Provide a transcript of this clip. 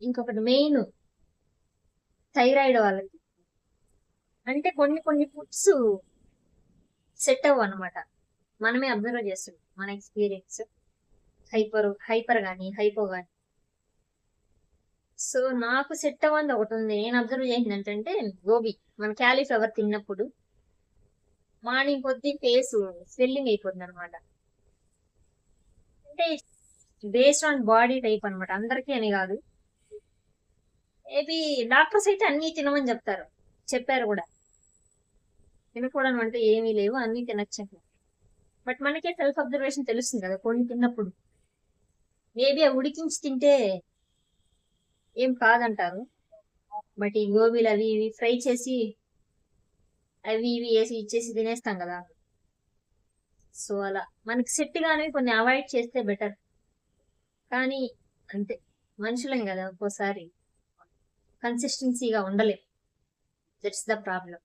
ఇంకొకటి main thyroid వాళ్ళకి అంటే కొన్ని కొన్ని ఫుడ్స్ సెట్ అవ్వు అనమాట. మనమే అబ్జర్వ్ చేస్తున్నాం మన ఎక్స్పీరియన్స్. హైపర్ కానీ హైపో కానీ. సో నాకు సెట్ అవ్వంది ఒకటి ఉంది. నేను అబ్జర్వ్ చేసింది ఏంటంటే గోబీ, మన క్యాలీఫ్లవర్ తిన్నప్పుడు మార్నింగ్ కొద్ది ఫేస్ స్వెల్లింగ్ అయిపోతుంది అనమాట. అంటే బేస్డ్ ఆన్ బాడీ టైప్ అనమాట, అందరికీ అని కాదు. మేబీ డాక్టర్స్ అయితే అన్ని తినమని చెప్పారు కూడా. తినకూడదు అంటే ఏమీ లేవు, అన్ని తినచ్చు. బట్ మనకే సెల్ఫ్ అబ్జర్వేషన్ తెలుస్తుంది కదా కొన్ని తిన్నప్పుడు. మేబీ అవి ఉడికించి తింటే ఏం కాదంటారు. బట్ ఈ గోబీలు అవి ఇవి ఫ్రై చేసి అవి ఇవి వేసి ఇచ్చేసి తినేస్తాం కదా. సో అలా మనకి సెట్ గానే కొన్ని అవాయిడ్ చేస్తే బెటర్. కానీ అంతే, మనుషులం కదా, ఒక్కోసారి కన్సిస్టెన్సీగా ఉండలేం. That's the problem.